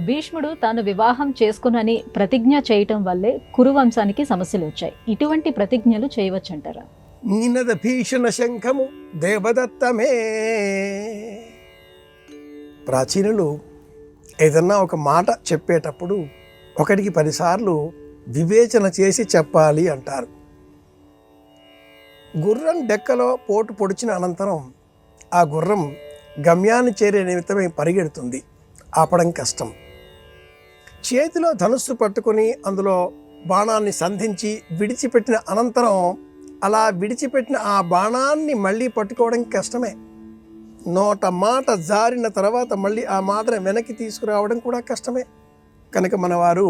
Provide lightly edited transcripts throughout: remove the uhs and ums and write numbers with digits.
భీష్ముడు తాను వివాహం చేసుకునని ప్రతిజ్ఞ చేయటం వల్లే కురువంశానికి సమస్యలు వచ్చాయి. ఇటువంటి ప్రతిజ్ఞలు చేయవచ్చంటారా? నినద భీషణ శంఖము దేవదత్తమే. ప్రాచీనులు ఏదన్నా ఒక మాట చెప్పేటప్పుడు ఒకటికి 10 సార్లు వివేచన చేసి చెప్పాలి అంటారు. గుర్రం డెక్కలో పోటు పొడిచిన అనంతరం ఆ గుర్రం గమ్యాన్ని చేరే నిమిత్తమై పరిగెడుతుంది. ఆపడం కష్టం. చేతిలో ధనుస్సు పట్టుకొని అందులో బాణాన్ని సంధించి విడిచిపెట్టిన అనంతరం అలా విడిచిపెట్టిన ఆ బాణాన్ని మళ్ళీ పట్టుకోవడం కష్టమే. నోట మాట జారిన తర్వాత మళ్ళీ ఆ మాటను వెనక్కి తీసుకురావడం కూడా కష్టమే. కనుక మనవారు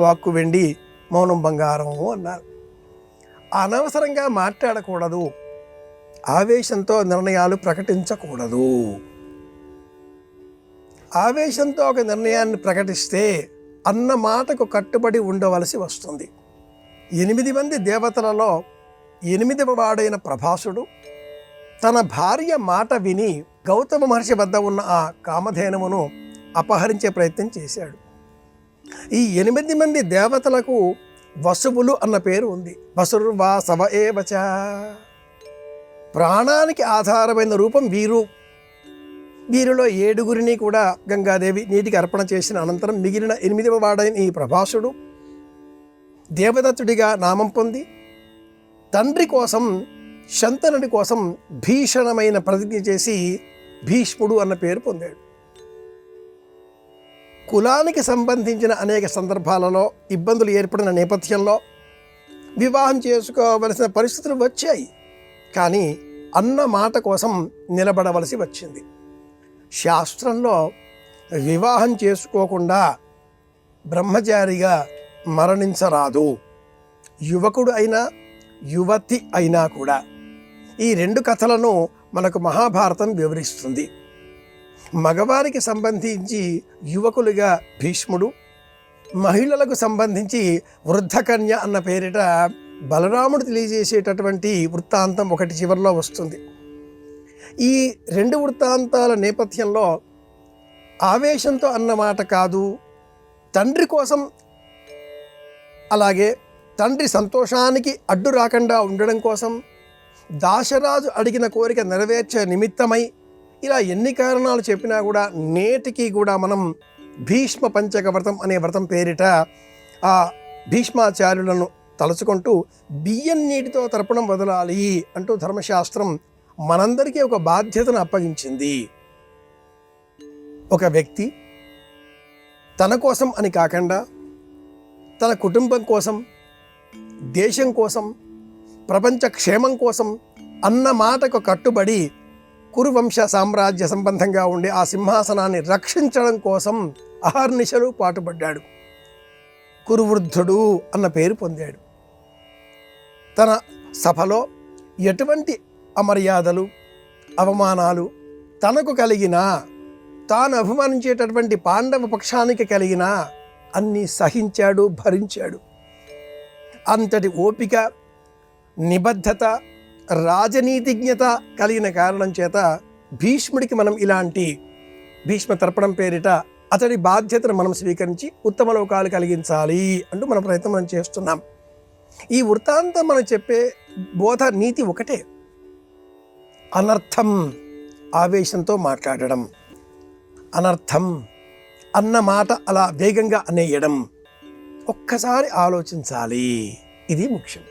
వాక్కు వెండి మౌనం బంగారం అన్నారు. అనవసరంగా మాట్లాడకూడదు, ఆవేశంతో నిర్ణయాలు ప్రకటించకూడదు. ఆవేశంతో ఒక నిర్ణయాన్ని ప్రకటిస్తే అన్న మాటకు కట్టుబడి ఉండవలసి వస్తుంది. 8 మంది దేవతలలో 8వ వాడైన ప్రభాసుడు తన భార్య మాట విని గౌతమ మహర్షి వద్ద ఉన్న ఆ కామధేనువును అపహరించే ప్రయత్నం చేశాడు. ఈ 8 మంది దేవతలకు వసువులు అన్న పేరు ఉంది. వసుర్వా సవ ఏవచ. ప్రాణానికి ఆధారమైన రూపం వీరు. వీరిలో 7గురిని కూడా గంగాదేవి నీటికి అర్పణ చేసిన అనంతరం మిగిలిన 8వ వాడైన ఈ ప్రభాసుడు దేవదత్తుడిగా నామం పొంది తండ్రి కోసం, శంతనుడి కోసం భీషణమైన ప్రతిజ్ఞ చేసి భీష్ముడు అన్న పేరు పొందాడు. కులానికి సంబంధించిన అనేక సందర్భాలలో ఇబ్బందులు ఏర్పడిన నేపథ్యంలో వివాహం చేసుకోవలసిన పరిస్థితులు వచ్చాయి. కానీ అన్న మాట కోసం నిలబడవలసి వచ్చింది. శాస్త్రంలో వివాహం చేసుకోకుండా బ్రహ్మచారిగా మరణించరాదు. యువకుడు అయినా యువతి అయినా కూడా. ఈ 2 కథలను మనకు మహాభారతం వివరిస్తుంది. మగవారికి సంబంధించి యువకులుగా భీష్ముడు, మహిళలకు సంబంధించి వృద్ధకన్య అన్న పేరిట బలరాముడు తెలియజేసేటటువంటి వృత్తాంతం ఒకటి చివరిలో వస్తుంది. ఈ 2 వృత్తాంతాల నేపథ్యంలో ఆవేశంతో అన్నమాట కాదు, తండ్రి కోసం, అలాగే తండ్రి సంతోషానికి అడ్డు రాకుండా ఉండడం కోసం, దాశరాజు అడిగిన కోరిక నెరవేర్చే నిమిత్తమై, ఇలా ఎన్ని కారణాలు చెప్పినా కూడా నేటికి కూడా మనం భీష్మ పంచక వ్రతం అనే వ్రతం పేరిట ఆ భీష్మాచార్యులను తలుచుకుంటూ బియ్యం నీటితో తర్పణం వదలాలి అంటూ ధర్మశాస్త్రం మనందరికీ ఒక బాధ్యతను అప్పగించింది. ఒక వ్యక్తి తన కోసం అని కాకుండా తన కుటుంబం కోసం, దేశం కోసం, ప్రపంచ క్షేమం కోసం అన్న మాటకు కట్టుబడి కురువంశ సామ్రాజ్య సంబంధంగా ఉండే ఆ సింహాసనాన్ని రక్షించడం కోసం అహర్నిశలు పాటుపడ్డాడు. కురువృద్ధుడు అన్న పేరు పొందాడు. తన సభలో ఎటువంటి అమర్యాదలు, అవమానాలు తనకు కలిగినా, తాను అభిమానించేటటువంటి పాండవ పక్షానికి కలిగినా అన్నీ సహించాడు, భరించాడు. అంతటి ఓపిక, నిబద్ధత, రాజనీతిజ్ఞత కలిగిన కారణం చేత భీష్ముడికి మనం ఇలాంటి భీష్మ తర్పణం పేరిట అతడి బాధ్యతను మనం స్వీకరించి ఉత్తమ లోకాలు కలిగించాలి అంటూ మన ప్రయత్నం మనం చేస్తున్నాం. ఈ వృత్తాంతం మనం చెప్పే బోధ నీతి ఒకటే. అనర్థం ఆవేశంతో మాట్లాడడం, అనర్థం అన్న మాట అలా వేగంగా అనేయడం ఒక్కసారి ఆలోచించాలి. ఇది ముఖ్యం.